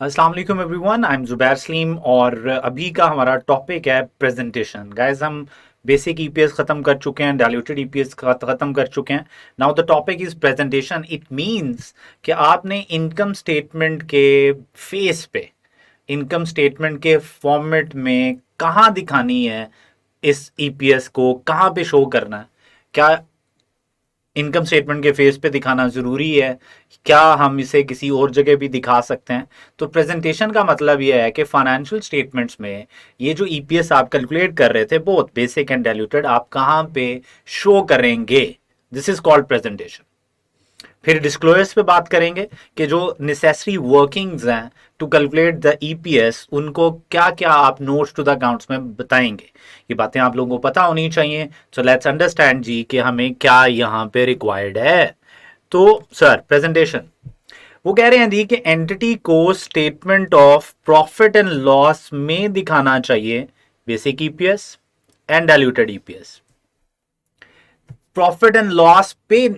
अस्सलाम वालेकुम everyone, I am Zubair Salim और अभी का हमारा टॉपिक है प्रेजेंटेशन। गाइस, हम बेसिक ईपीएस खत्म कर चुके हैं, डायल्यूटेड ईपीएस खत्म कर चुके हैं। Now the topic is presentation. It means कि आपने इनकम स्टेटमेंट के फेस पे, इनकम स्टेटमेंट के फॉर्मेट में कहाँ दिखानी है, इस ईपीएस को कहाँ पे शो करना है। क्या इनकम स्टेटमेंट के फेस पे दिखाना जरूरी है? क्या हम इसे किसी और जगह भी दिखा सकते हैं? तो प्रेजेंटेशन का मतलब यह है कि फाइनेंशियल स्टेटमेंट्स में ये जो ईपीएस आप कैलकुलेट कर रहे थे, बोथ बेसिक एंड डाइल्यूटेड, आप कहां पे शो करेंगे। This is called presentation. फिर डिस्क्लोजर्स पे बात करेंगे कि जो नेसेसरी वर्किंग्स हैं टू कैलकुलेट द ईपीएस, उनको क्या क्या आप नोट्स टू द अकाउंट्स में बताएंगे। ये बातें आप लोगों को पता होनी चाहिए। सो लेट्स अंडरस्टैंड जी कि हमें क्या यहाँ पे रिक्वायर्ड है। तो सर, प्रेजेंटेशन वो कह रहे हैं जी कि एंटिटी को statement of profit and loss में दिखाना चाहिए basic EPS and diluted EPS. Profit and loss पे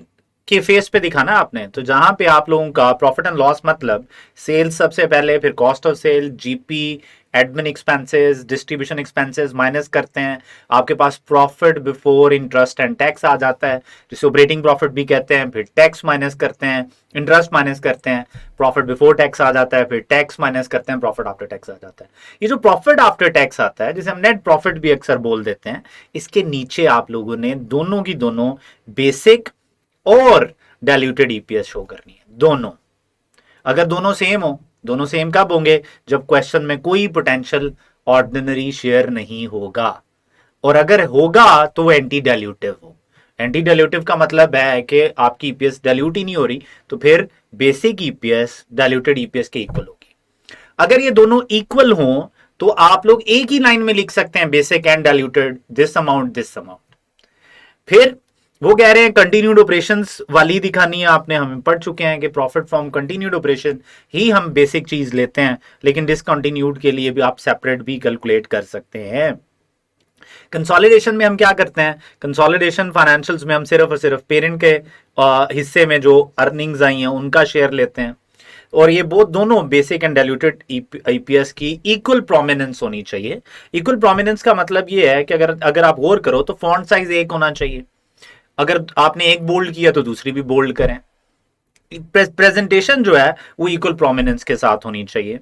के फेस पे दिखाना आपने, तो जहां पे आप लोगों का प्रॉफिट एंड लॉस मतलब सेल्स सबसे पहले, फिर cost of sale, GP, admin expenses, distribution expenses minus करते हैं, आपके पास profit before interest and tax आ जाता है, जिसे ऑपरेटिंग प्रॉफिट भी कहते हैं। फिर टैक्स माइनस करते हैं, इंटरेस्ट माइनस करते हैं, प्रॉफिट बिफोर टैक्स आ जाता है, फिर टैक्स माइनस करते हैं, प्रॉफिट आफ्टर टैक्स आ जाता है। ये जो प्रॉफिट आफ्टर टैक्स आता है, जिसे हम नेट प्रॉफिट भी अक्सर बोल देते हैं, इसके नीचे आप लोगों ने दोनों की दोनों बेसिक और डाइल्यूटेड ईपीएस शो करनी है। दोनों, अगर दोनों सेम हो, दोनों सेम कब होंगे? जब क्वेश्चन में कोई पोटेंशियल ऑर्डिनरी शेयर नहीं होगा, और अगर होगा तो वो एंटी डाइल्यूटिव हो। एंटी डाइल्यूटिव का मतलब है कि आपकी ईपीएस डाइल्यूट ही नहीं हो रही, तो फिर बेसिक ईपीएस डाइल्यूटेड ईपीएस के इक्वल होगी। अगर ये दोनों इक्वल हो तो आप लोग एक ही लाइन में लिख सकते हैं basic and diluted, this amount this amount. फिर वो कह रहे हैं कंटिन्यूड ऑपरेशंस वाली दिखानी है आपने। हम पढ़ चुके हैं कि प्रॉफिट फ्रॉम कंटिन्यूड ऑपरेशन ही हम बेसिक चीज लेते हैं, लेकिन डिसकंटिन्यूड के लिए भी आप सेपरेट भी कैलकुलेट कर सकते हैं। कंसोलिडेशन में हम क्या करते हैं? कंसोलिडेशन फाइनेंशियल्स में हम सिर्फ और सिर्फ पेरेंट के हिस्से में जो अर्निंग्स आई हैं उनका शेयर लेते हैं। और ये बहुत दोनों बेसिक एंड डाइल्यूटेड ईपीएस की इक्वल प्रोमिनेंस होनी चाहिए। इक्वल प्रोमिनेंस का मतलब ये है कि अगर अगर आप गौर करो तो फॉन्ट साइज एक होना चाहिए। अगर आपने एक बोल्ड किया तो दूसरी भी बोल्ड करें। प्रेजेंटेशन जो है वो इक्वल प्रोमिनेंस के साथ होनी चाहिए।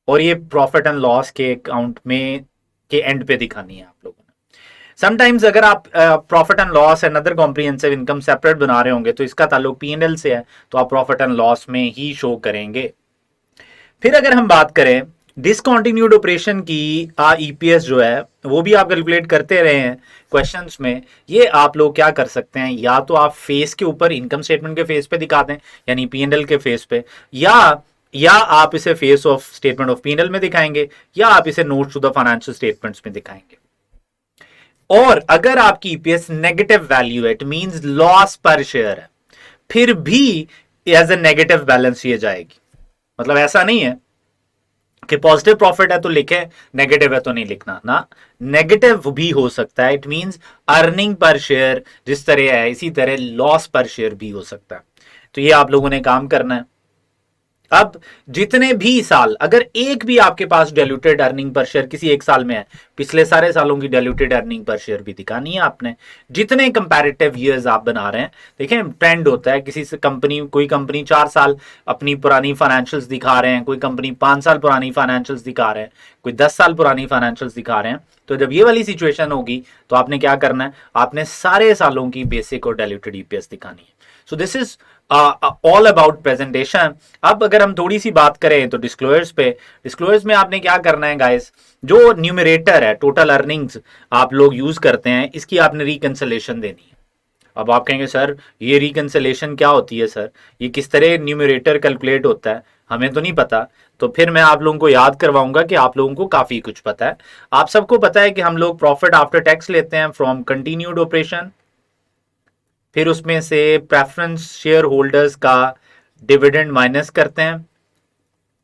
और ये प्रॉफिट एंड लॉस के अकाउंट में के एंड पे दिखानी है आप लोगों ने। समटाइम्स अगर आप profit and loss and other comprehensive income separate बना रहे होंगे तो इसका ताल्लुक पी&एल से है, तो आप प्रॉफिट एंड लॉस में ही शो करेंगे। फिर अगर हम बात करें डिसकंटिन्यूड ऑपरेशन की, ईपीएस जो है वो भी आप कैलकुलेट करते रहे हैं क्वेश्चंस में। ये आप लोग क्या कर सकते हैं, या तो आप फेस के ऊपर इनकम स्टेटमेंट के फेस पे दिखा दें, यानी पी&एल के फेस पे, या आप इसे face of statement of P and L में दिखाएंगे, या आप इसे notes to the financial statements में दिखाएंगे। और अगर आपकी ईपीएस नेगेटिव वैल्यू है, it means loss per share है, फिर भी एज ए नेगेटिव बैलेंस ये जाएगी। मतलब ऐसा नहीं है कि पॉजिटिव प्रॉफिट है तो लिखे, नेगेटिव है तो नहीं लिखना ना। नेगेटिव भी हो सकता है। It means earning per share जिस तरह है इसी तरह लॉस पर शेयर भी हो सकता है। तो ये आप लोगों ने काम करना है। अब जितने भी साल, अगर एक भी आपके पास डाइल्यूटेड अर्निंग पर शेयर किसी एक साल में है, पिछले सारे सालों की डाइल्यूटेड अर्निंग पर शेयर भी दिखानी है आपने। जितने कंपैरेटिव ईयर्स आप बना रहे हैं, देखें ट्रेंड होता है, किसी से कंपनी, कोई कंपनी 4 साल अपनी पुरानी फाइनेंशियल्स दिखा रहे हैं, कोई कंपनी 5 साल पुरानी फाइनेंशियल्स दिखा रहे हैं, कोई 10 साल पुरानी फाइनेंशियल्स दिखा रहे हैं। तो जब ये वाली सिचुएशन होगी तो आपने क्या करना है, आपने सारे सालों की बेसिक और डाइल्यूटेड ईपीएस दिखानी है। So this is all about presentation. अब अगर हम थोड़ी सी बात करें तो डिस्क्लोजर्स पे, डिस्क्लोजर्स में आपने क्या करना है गाइस, जो न्यूमरेटर है, टोटल अर्निंग्स आप लोग यूज करते हैं, इसकी आपने रिकंसिलेशन देनी है। अब आप कहेंगे सर ये रिकंसिलेशन क्या होती है, सर ये किस तरह न्यूमरेटर कैलकुलेट होता है, हमें तो नहीं पता। तो फिर मैं आप लोगों को याद करवाऊंगा कि आप लोगों को काफी कुछ पता है। आप सबको पता है कि हम लोग प्रॉफिट आफ्टर टैक्स लेते हैं फ्रॉम कंटिन्यूड ऑपरेशन, फिर उसमें से प्रेफरेंस शेयर होल्डर्स का डिविडेंड माइनस करते हैं,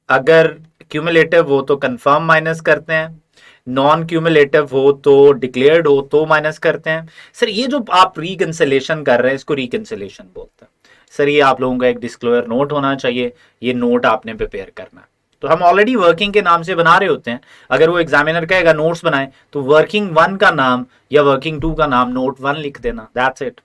अगर क्यूमुलेटिव हो तो कंफर्म माइनस करते हैं, नॉन क्यूमुलेटिव हो तो डिक्लेयर्ड हो तो माइनस करते हैं। सर ये जो आप रिकंसिलेशन कर रहे हैं इसको रिकंसिलेशन बोलते हैं। सर ये आप लोगों का एक डिस्क्लोजर नोट होना चाहिए, ये नोट आपने प्रिपेयर करना है। तो हम ऑलरेडी वर्किंग के नाम से बना रहे होते हैं। अगर वो एग्जामिनर कहेगा नोट्स बनाए तो वर्किंग 1 का नाम या वर्किंग 2 का नाम नोट 1 लिख देना, that's it.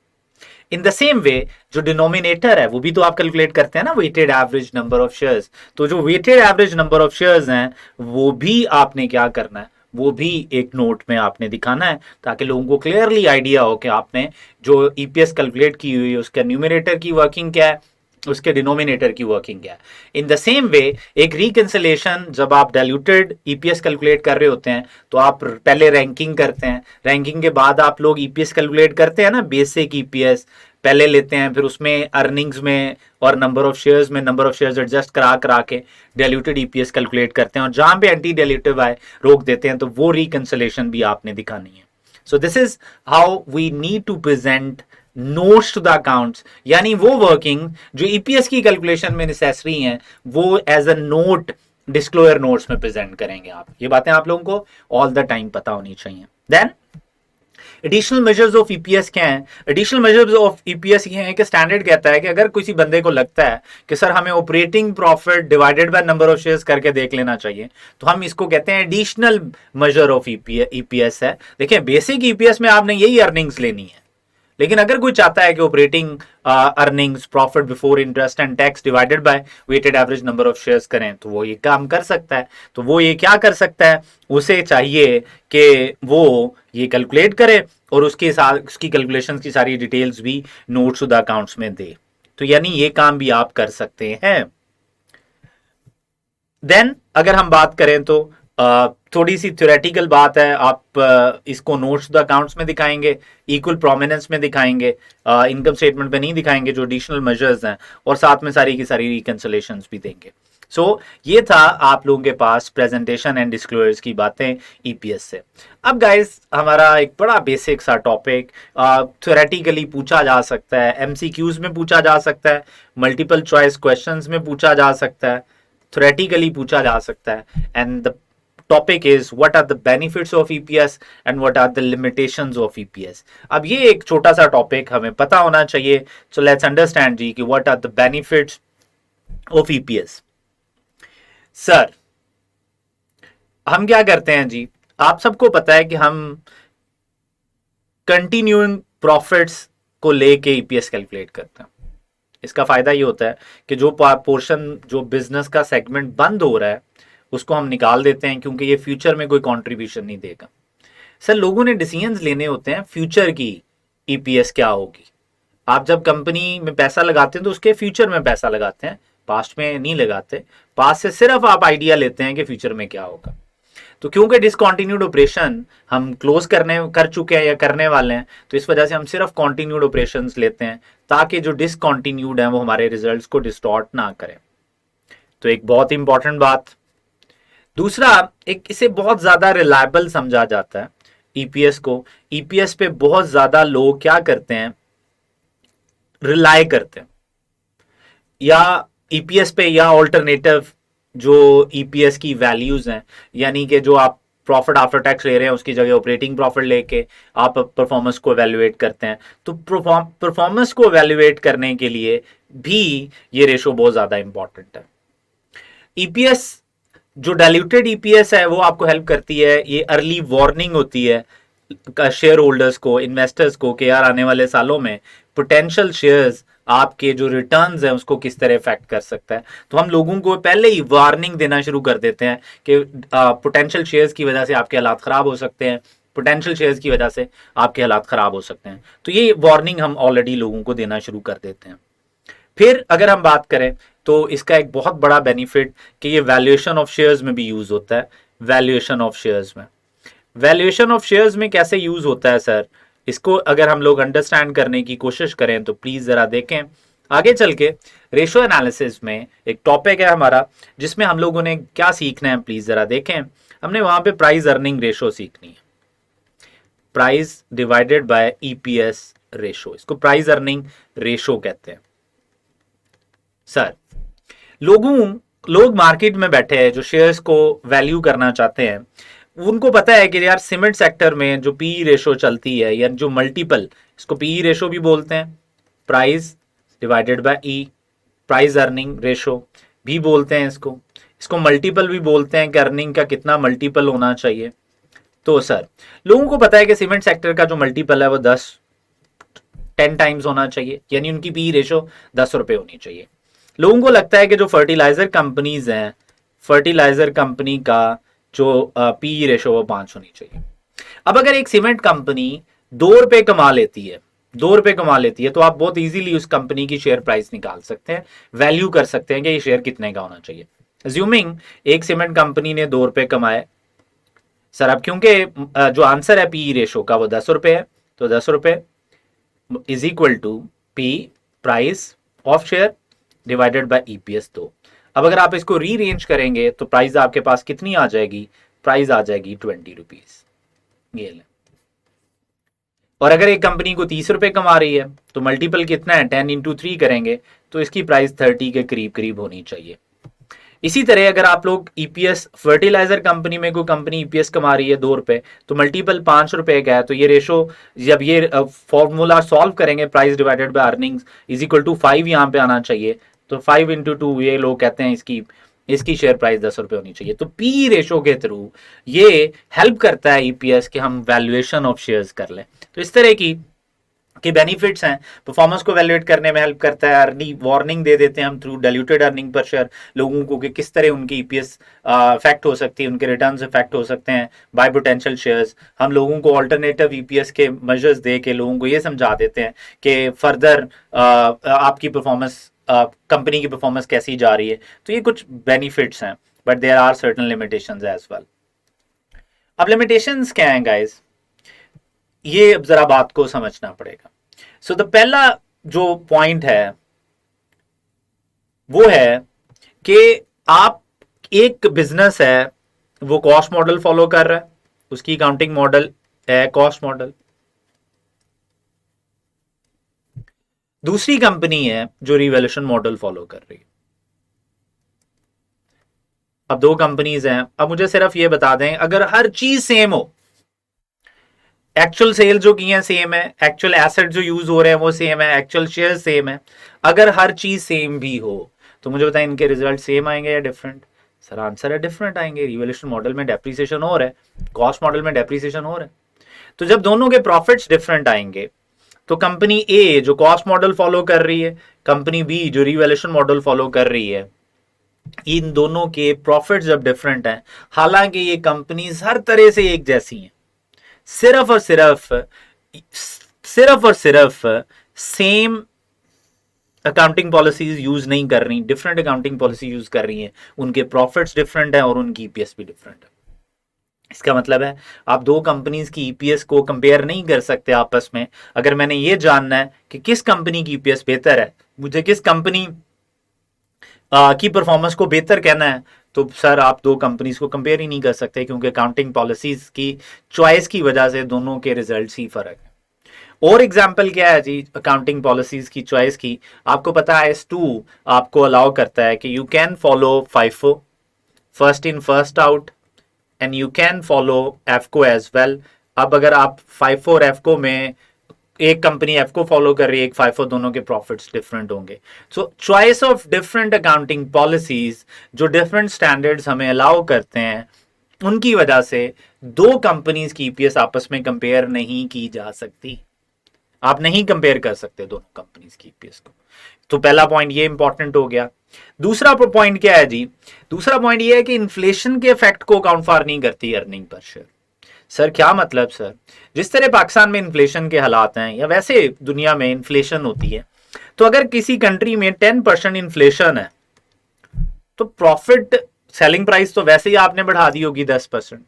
In the same way जो डिनोमिनेटर है वो भी तो आप कैलकुलेट करते हैं ना, weighted average number of shares. तो जो weighted average number of shares हैं वो भी आपने क्या करना है, वो भी एक नोट में आपने दिखाना है, ताकि लोगों को क्लियरली आइडिया हो कि आपने जो ईपीएस कैलकुलेट की हुई है उसका न्यूमरेटर की वर्किंग क्या है, उसके डिनोमिनेटर की वर्किंग क्या है। इन द सेम वे एक रिकंसिलेशन, जब आप डाइल्यूटेड ईपीएस कैलकुलेट कर रहे होते हैं तो आप पहले रैंकिंग करते हैं, रैंकिंग के बाद आप लोग ईपीएस कैलकुलेट करते हैं ना, बेसिक ईपीएस पहले लेते हैं, फिर उसमें अर्निंग्स में और नंबर ऑफ शेयर्स में नंबर ऑफ शेयर्स एडजस्ट करा करा के डाइल्यूटेड ईपीएस कैलकुलेट करते हैं, और जहां पे एंटी डाइल्यूटिव आए रोक देते हैं, तो वो रिकंसिलेशन भी आपने दिखानी है। So this is how we need to present notes to the accounts, यानी वो वर्किंग जो ईपीएस की कैलकुलेशन में नेसेसरी हैं वो as a note disclosure notes में प्रेजेंट करेंगे आप। ये बातें आप लोगों को ऑल द टाइम पता होनी चाहिए। Then additional measures of EPS क्या है? एडिशनल मेजर्स ऑफ ईपीएस ये है कि स्टैंडर्ड कहता है कि अगर किसी बंदे को लगता है कि सर हमें operating profit divided by number of shares करके देख लेना चाहिए, तो हम इसको कहते हैं एडिशनल मेजर ऑफ ईपीएस है। देखिए बेसिक ईपीएस में आपने यही अर्निंग्स लेनी है, लेकिन अगर कोई चाहता है कि operating earnings profit before interest and tax divided by weighted average number of shares करें, तो वो ये काम कर सकता है। तो वो ये क्या कर सकता है, उसे चाहिए कि वो ये कैलकुलेट करे और उसके साथ उसकी कैलकुलेशंस की सारी डिटेल्स भी नोट्स टू द अकाउंट्स में दे। तो यानी ये काम भी आप कर सकते हैं। देन अगर हम बात करें तो थोड़ी सी थ्योरेटिकल बात है, आप इसको नोट्स द अकाउंट्स में दिखाएंगे, इक्वल प्रोमिनेंस में दिखाएंगे, इनकम स्टेटमेंट में नहीं दिखाएंगे जो एडिशनल मेजर्स हैं, और साथ में सारी की सारी रिकंसिलेशंस भी देंगे। सो ये था आप लोगों के पास प्रेजेंटेशन एंड डिस्क्लोजर्स की बातें ईपीएस से। अब गाइस हमारा एक बड़ा बेसिक सा टॉपिक थ्योरेटिकली पूछा जा सकता है, एमसीक्यूज में पूछा जा सकता है, मल्टीपल चॉइस क्वेश्चंस में पूछा जा सकता है, थ्योरेटिकली पूछा जा सकता है, and the topic is what are the benefits of EPS and what are the limitations of EPS। अब ये एक छोटा सा टॉपिक हमें पता होना चाहिए। so let's understand जी कि what are the benefits of EPS। Sir हम क्या करते हैं जी, आप सबको पता है कि हम कंटिन्यूइंग प्रॉफिट्स को लेके ईपीएस कैलकुलेट करते हैं। इसका फायदा ये होता है कि जो पोर्शन जो बिजनेस का सेगमेंट बंद हो रहा है उसको हम निकाल देते हैं, क्योंकि ये फ्यूचर में कोई कंट्रीब्यूशन नहीं देगा। सर लोगों ने डिसीजंस लेने होते हैं फ्यूचर की ईपीएस क्या होगी। आप जब कंपनी में पैसा लगाते हैं तो उसके फ्यूचर में पैसा लगाते हैं, पास्ट में नहीं लगाते। पास्ट से सिर्फ आप आइडिया लेते हैं कि फ्यूचर में क्या होगा। तो क्योंकि डिसकंटिन्यूड ऑपरेशन हम क्लोज कर चुके हैं या करने वाले हैं, तो इस वजह से हम सिर्फ कॉन्टिन्यूड ऑपरेशंस लेते हैं, ताकि जो डिसकंटिन्यूड है वो हमारे रिजल्ट्स को डिस्टॉर्ट ना करें। तो एक बहुत इंपॉर्टेंट बात। दूसरा, एक इसे बहुत ज्यादा रिलायबल समझा जाता है ईपीएस को। ईपीएस पे बहुत ज्यादा लोग क्या करते हैं, रिलाय करते हैं, या ईपीएस पे या ऑल्टरनेटिव जो ईपीएस की वैल्यूज हैं, यानी कि जो आप प्रॉफिट आफ्टर टैक्स ले रहे हैं उसकी जगह ऑपरेटिंग प्रॉफिट लेके आप परफॉर्मेंस को एवेल्युएट करते हैं। तो परफॉर्मेंस को एवेल्युएट करने के लिए भी ये रेशो बहुत ज्यादा इंपॉर्टेंट है। ईपीएस जो डाइल्यूटेड ईपीएस है वो आपको हेल्प करती है, ये अर्ली वार्निंग होती है शेयर होल्डर्स को, इन्वेस्टर्स को, कि यार आने वाले सालों में पोटेंशियल शेयर्स आपके जो रिटर्न्स हैं उसको किस तरह इफेक्ट कर सकता है। तो हम लोगों को पहले ही वार्निंग देना शुरू कर देते हैं कि पोटेंशियल शेयर्स की वजह से आपके हालात खराब हो सकते हैं, पोटेंशियल शेयर्स की वजह से आपके हालात खराब हो सकते हैं। तो ये वार्निंग हम ऑलरेडी लोगों को देना शुरू कर देते हैं। फिर अगर हम बात करें तो इसका एक बहुत बड़ा बेनिफिट कि ये वैल्यूएशन ऑफ शेयर्स में भी यूज होता है। वैल्यूएशन ऑफ शेयर्स में, वैल्यूएशन ऑफ शेयर्स में कैसे यूज होता है सर, इसको अगर हम लोग अंडरस्टैंड करने की कोशिश करें तो प्लीज जरा देखें। आगे चल के रेशो एनालिसिस में एक टॉपिक है हमारा जिसमें हम लोगों ने क्या सीखना है, प्लीज जरा देखें। हमने वहां पे प्राइस अर्निंग रेशो सीखनी है, price divided by EPS ratio, इसको प्राइस अर्निंग रेशो कहते हैं। सर लोग मार्केट में बैठे हैं जो शेयर्स को वैल्यू करना चाहते हैं, उनको पता है कि यार सीमेंट सेक्टर में जो पी रेशो चलती है या जो मल्टीपल, इसको पी रेशो भी बोलते हैं, प्राइस डिवाइडेड बाय ई, प्राइस अर्निंग रेशो भी बोलते हैं इसको मल्टीपल भी बोलते हैं कि अर्निंग का कितना मल्टीपल होना चाहिए। तो सर लोगों को पता है कि सीमेंट सेक्टर का जो मल्टीपल है वो 10 टाइम्स होना चाहिए, यानी उनकी पी रेशो 10 रुपए होनी चाहिए। लोगों को लगता है कि जो फर्टिलाइजर कंपनीज हैं, फर्टिलाइजर कंपनी का जो पी रेशो वो 5 होनी चाहिए। अब अगर एक सीमेंट कंपनी 2 रुपए कमा लेती है, 2 रुपए कमा लेती है, तो आप बहुत इजीली उस कंपनी की शेयर प्राइस निकाल सकते हैं, वैल्यू कर सकते हैं कि ये शेयर कितने का होना चाहिए। अज्यूमिंग एक सीमेंट कंपनी ने 2 रुपए कमाए सर, अब क्योंकि जो आंसर है पी रेशो का वो 10 रुपए है, तो 10 रुपए is equal to P price of share divided by EPS 2। अब अगर आप इसको रीअरेंज करेंगे तो प्राइस आपके पास कितनी आ जाएगी, प्राइस आ जाएगी 20 रुपीज। ये ले। और अगर एक कंपनी को 30 रुपए कमा रही है तो मल्टीपल कितना है, 10 इंटू 3 करेंगे तो इसकी प्राइस 30 के करीब करीब होनी चाहिए। इसी तरह अगर आप लोग ईपीएस, फर्टिलाइजर कंपनी में कोई कंपनी ईपीएस कमा रही है 2 रुपए, तो मल्टीपल 5 रुपए का है, तो ये रेशो जब ये फॉर्मूला सॉल्व करेंगे price divided by earnings is equal to 5 यहाँ पे आना चाहिए। तो 5 इंटू 2 ये लोग कहते हैं इसकी शेयर प्राइस 10 रुपए होनी चाहिए। तो पी रेशो के थ्रू ये हेल्प करता है ईपीएस कि हम वैल्यूएशन ऑफ शेयर्स कर लें। तो इस तरह की बेनिफिट्स हैं, परफॉर्मेंस को वैल्यूएट करने में हेल्प करता है। अर्निंग वार्निंग दे देते हैं हम through diluted earning per share लोगों को कि किस तरह उनकी ईपीएस इफेक्ट हो सकती है, उनके रिटर्न्स इफेक्ट हो सकते हैं बाय पोटेंशियल शेयर्स। हम लोगों को ऑल्टरनेटिव ईपीएस के मेजर्स दे के लोगों को ये समझा देते हैं कि फर्दर आपकी परफॉर्मेंस, कंपनी की परफॉर्मेंस कैसी जा रही है। तो ये कुछ बेनिफिट्स हैं, but there are certain limitations as well. अब लिमिटेशंस क्या हैं गाइस, ये अब जरा बात को समझना पड़ेगा। सो द पहला जो पॉइंट है वो है कि आप, एक बिजनेस है वो कॉस्ट मॉडल फॉलो कर रहा है, उसकी अकाउंटिंग मॉडल है कॉस्ट मॉडल। दूसरी कंपनी है जो रिवैल्यूएशन मॉडल फॉलो कर रही है। अब 2 कंपनीज हैं। अब मुझे सिर्फ ये बता दें, अगर हर चीज सेम हो, एक्चुअल सेल जो की है सेम है, एक्चुअल एसेट जो यूज हो रहे हैं वो सेम है, एक्चुअल शेयर सेम है, अगर हर चीज सेम भी हो तो मुझे बताएं इनके रिजल्ट सेम आएंगे या डिफरेंट। सर आंसर है डिफरेंट आएंगे। रिवैल्यूएशन मॉडल में डेप्रिसिएशन हो रहा है, कॉस्ट मॉडल में डेप्रिसिएशन हो रहा है। तो जब दोनों के प्रॉफिट्स डिफरेंट आएंगे तो कंपनी ए जो कॉस्ट मॉडल फॉलो कर रही है, कंपनी बी जो रिवैल्यूएशन मॉडल फॉलो कर रही है, इन दोनों के प्रॉफिट्स जब डिफरेंट हैं, हालांकि ये कंपनीज हर तरह से एक जैसी हैं, सिर्फ और सिर्फ सेम अकाउंटिंग पॉलिसीज यूज नहीं कर रही, डिफरेंट अकाउंटिंग पॉलिसी यूज कर रही हैं, उनके प्रॉफिट्स डिफरेंट हैं और उनकी ईपीएस भी डिफरेंट है। इसका मतलब है आप 2 कंपनीज की ईपीएस को कंपेयर नहीं कर सकते आपस में। अगर मैंने ये जानना है कि किस कंपनी की ईपीएस बेहतर है, मुझे किस कंपनी की परफॉर्मेंस को बेहतर कहना है, तो सर आप 2 कंपनीज को कंपेयर ही नहीं कर सकते, क्योंकि अकाउंटिंग पॉलिसीज की चॉइस की वजह से दोनों के रिजल्ट्स ही फर्क है। और एग्जाम्पल क्या है जी अकाउंटिंग पॉलिसीज की चॉइस की, आपको पता है S2 आपको अलाउ करता है कि you can follow FIFO, first in first out, and you can follow एफको एज वेल। अब अगर आप FIFO और एफको में, एक कंपनी एफको फॉलो कर रही है, एक FIFO, दोनों के प्रॉफिट्स डिफरेंट होंगे। सो choice of different accounting policies जो डिफरेंट स्टैंडर्ड्स हमें अलाउ करते हैं, उनकी वजह से 2 कंपनीज की ईपीएस आपस में कंपेयर नहीं की जा सकती। आप नहीं कंपेयर कर सकते दोनों कंपनीज की ईपीएस को। तो पहला पॉइंट ये इंपॉर्टेंट हो गया। दूसरा पॉइंट क्या है जी, दूसरा पॉइंट ये है कि इन्फ्लेशन के इफेक्ट को अकाउंट फॉर नहीं करती अर्निंग पर शेयर। सर क्या मतलब सर, जिस तरह पाकिस्तान में इन्फ्लेशन के हालात हैं या वैसे दुनिया में इन्फ्लेशन होती है, तो अगर किसी कंट्री में 10% इन्फ्लेशन है तो प्रॉफिट, सेलिंग प्राइस तो वैसे ही आपने बढ़ा दी होगी 10%,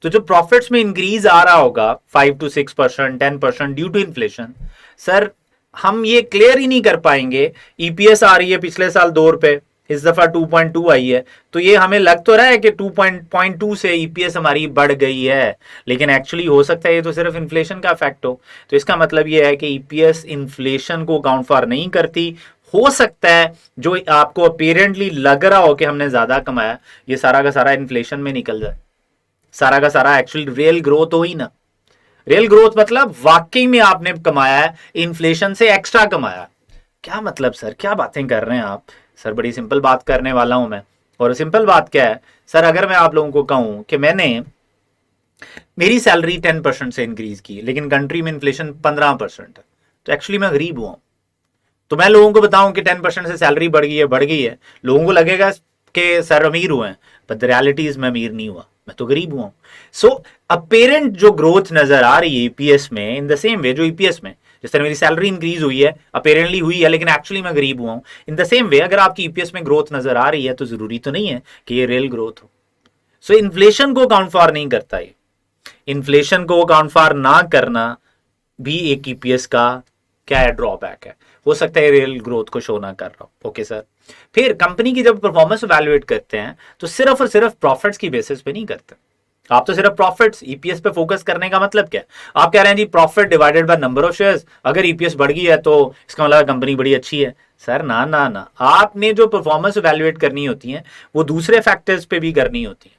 तो जो प्रॉफिट्स में इंक्रीज आ रहा होगा 5 to 6%, 10% due to inflation, sir हम ये क्लियर ही नहीं कर पाएंगे। ईपीएस आ रही है पिछले साल 2 रुपए, इस दफा 2.2 आई है, तो ये हमें लग तो रहा है कि 2.2 से ईपीएस हमारी बढ़ गई है, लेकिन एक्चुअली हो सकता है ये तो सिर्फ इन्फ्लेशन का इफेक्ट हो। तो इसका मतलब ये है कि ईपीएस इन्फ्लेशन को अकाउंट फॉर नहीं करती। हो सकता है जो आपको अपेरेंटली लग रहा हो कि हमने ज्यादा कमाया, ये सारा का सारा इन्फ्लेशन में निकल जाए, सारा का सारा एक्चुअली रियल ग्रोथ हो ही ना। रियल ग्रोथ मतलब वाकई में आपने कमाया है, इन्फ्लेशन से एक्स्ट्रा कमाया। क्या मतलब सर, क्या बातें कर रहे हैं आप? सर बड़ी सिंपल बात करने वाला हूं मैं। और सिंपल बात क्या है सर, अगर मैं आप लोगों को कहूं कि मैंने मेरी सैलरी 10% से इंक्रीज की लेकिन कंट्री में इन्फ्लेशन 15% है, तो एक्चुअली मैं गरीब हुआ हूं। तो मैं लोगों को बताऊं कि 10% से सैलरी बढ़ गई है, लोगों को लगेगा कि सर अमीर हुए हैं, बट द रियलिटी इज मैं अमीर नहीं हुआ, मैं तो गरीब हुआ हूं। सो अपेरेंट जो ग्रोथ नजर आ रही है ईपीएस में, इन द सेम वे जो ईपीएस में जिस तरह मेरी सैलरी इंक्रीज हुई है, अपेरेंटली हुई है, लेकिन एक्चुअली मैं गरीब हुआ हूं, इन द सेम वे अगर आपकी ईपीएस में ग्रोथ नजर आ रही है तो जरूरी तो नहीं है कि ये रियल ग्रोथ हो। सो इन्फ्लेशन को काउंट फॉर नहीं करता है। इन्फ्लेशन को काउंट फॉर ना करना भी एक ईपीएस का क्या है, ड्रॉबैक है। हो सकता है रियल ग्रोथ को शो ना कर रहा हो। Okay sir. फिर कंपनी की जब परफॉर्मेंस इवैल्यूएट करते हैं तो सिर्फ और सिर्फ प्रॉफिट्स की बेसिस पे नहीं करते। आप तो सिर्फ प्रॉफिट्स, ईपीएस पे फोकस करने का मतलब क्या है? आप कह रहे हैं जी profit divided by number of shares, अगर ईपीएस बढ़ गई है तो इसका मतलब कंपनी बड़ी अच्छी है। सर ना ना ना, आपने जो परफॉर्मेंस इवैल्यूएट करनी होती है वो दूसरे फैक्टर्स पे भी करनी होती है।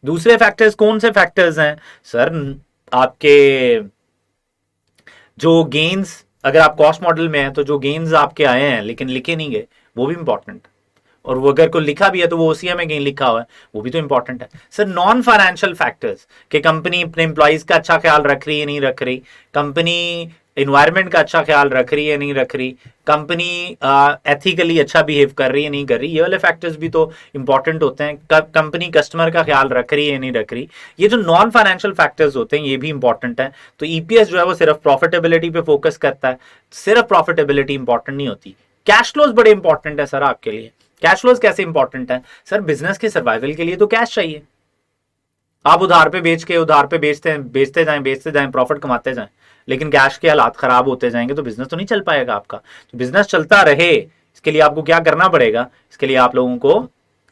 दूसरे फैक्टर्स कौन से फैक्टर्स हैं सर? आपके जो गेन्स, अगर आप कॉस्ट मॉडल में हैं तो जो गेन्स आपके आए हैं लेकिन लिखे नहीं गए, वो भी इंपॉर्टेंट। और वो अगर कोई लिखा भी है तो वो ओसीएम में गेन लिखा हुआ है, वो भी तो इंपॉर्टेंट है। सर नॉन फाइनेंशियल फैक्टर्स कि कंपनी अपने एम्प्लॉइज का अच्छा ख्याल रख रही है नहीं रख रही, कंपनी इन्वायरमेंट का अच्छा ख्याल रख रही है नहीं रख रही, कंपनी एथिकली अच्छा बिहेव कर रही है नहीं कर रही, ये वाले फैक्टर्स भी तो इंपॉर्टेंट होते हैं। कंपनी कस्टमर का ख्याल रख रही है नहीं रख रही, ये जो नॉन फाइनेंशियल फैक्टर्स होते हैं ये भी इंपॉर्टेंट है। तो ईपीएस जो है वो सिर्फ प्रॉफिटेबिलिटी पे फोकस करता है, सिर्फ प्रॉफिटेबिलिटी इंपॉर्टेंट नहीं होती। कैश फ्लोज बड़े इंपॉर्टेंट है सर आपके लिए। कैश फ्लोज कैसे इंपॉर्टेंट है सर? बिजनेस के सर्वाइवल के लिए तो कैश चाहिए। आप उधार पे बेच के उधार पे बेचते जाएं प्रॉफिट कमाते जाएं, लेकिन कैश के हालात खराब होते जाएंगे तो बिजनेस तो नहीं चल पाएगा आपका। तो बिजनेस चलता रहे इसके लिए आपको क्या करना पड़ेगा? इसके लिए आप लोगों को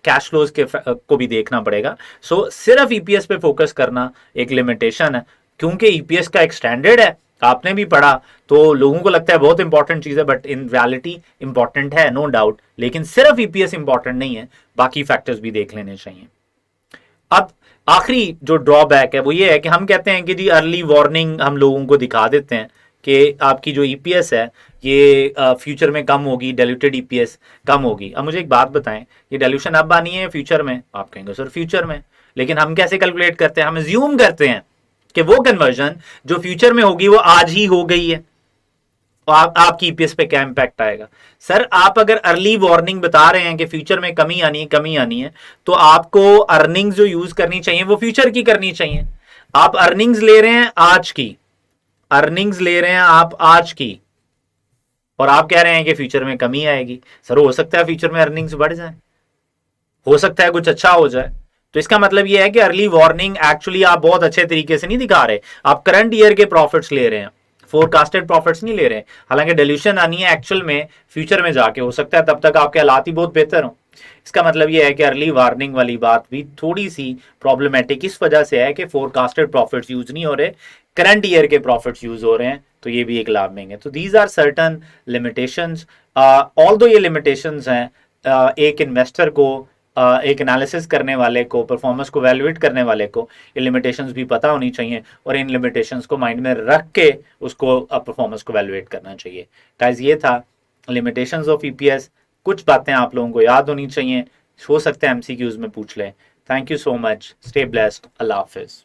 कैश फ्लोज के को भी देखना पड़ेगा। सो सिर्फ ईपीएस पे फोकस करना एक लिमिटेशन है, क्योंकि ईपीएस का एक स्टैंडर्ड है, आपने भी पढ़ा, तो लोगों को लगता है बहुत इंपॉर्टेंट चीज है, बट इन रियलिटी इंपॉर्टेंट है नो डाउट, लेकिन सिर्फ ईपीएस इंपॉर्टेंट नहीं है, बाकी फैक्टर्स भी देख लेने चाहिए। अब आखिरी जो ड्रॉबैक है वो ये है कि हम कहते हैं कि जी अर्ली वार्निंग हम लोगों को दिखा देते हैं कि आपकी जो ईपीएस है ये फ्यूचर में कम होगी, डाइल्यूटेड ईपीएस कम होगी। अब मुझे एक बात बताएं, ये डाइल्यूशन अब आनी है फ्यूचर में? आप कहेंगे सर फ्यूचर में, लेकिन हम कैसे कैलकुलेट करते हैं? हम अज्यूम करते हैं कि वो कन्वर्जन जो फ्यूचर में होगी वो आज ही हो गई है, तो आपकी ईपीएस पे क्या इंपैक्ट आएगा? सर आप अगर अर्ली वार्निंग बता रहे हैं कि फ्यूचर में कमी आनी है, तो आपको अर्निंग्स जो यूज करनी चाहिए वो फ्यूचर की करनी चाहिए। आप अर्निंग्स ले रहे हैं आज की, अर्निंग्स ले रहे हैं आप आज की, और आप कह रहे हैं कि फ्यूचर में कमी आएगी। सर हो सकता है फ्यूचर में अर्निंग्स बढ़ जाए, हो सकता है कुछ अच्छा हो जाए। तो इसका मतलब यह है कि अर्ली वार्निंग एक्चुअली आप बहुत अच्छे तरीके से नहीं दिखा रहे, आप करंट ईयर के प्रॉफिट्स ले रहे हैं, फोरकास्टेड प्रॉफिट्स नहीं ले रहे। हालांकि डिल्यूशन आनी है एक्चुअल में फ्यूचर में जाके, हो सकता है तब तक आपके हालात ही बहुत बेहतर हो। इसका मतलब यह है कि अर्ली वार्निंग वाली बात भी थोड़ी सी प्रॉब्लमेटिक इस वजह से है कि फोरकास्टेड प्रॉफिट्स यूज नहीं हो रहे, करंट ईयर के प्रॉफिट्स यूज हो रहे हैं, तो ये भी एक लाभ में। तो these are certain limitations. Although ये लिमिटेशंस हैं, एक इन्वेस्टर को, एक एनालिसिस करने वाले को, परफॉर्मेंस को वैल्यूएट करने वाले को ये लिमिटेशंस भी पता होनी चाहिए, और इन लिमिटेशंस को माइंड में रख के उसको परफॉर्मेंस को वैल्यूएट करना चाहिए। गाइस ये था लिमिटेशंस ऑफ ईपीएस। कुछ बातें आप लोगों को याद होनी चाहिए, हो सकता है एमसीक्यूज में पूछ लें। Thank you so much, stay blessed, Allah Hafiz.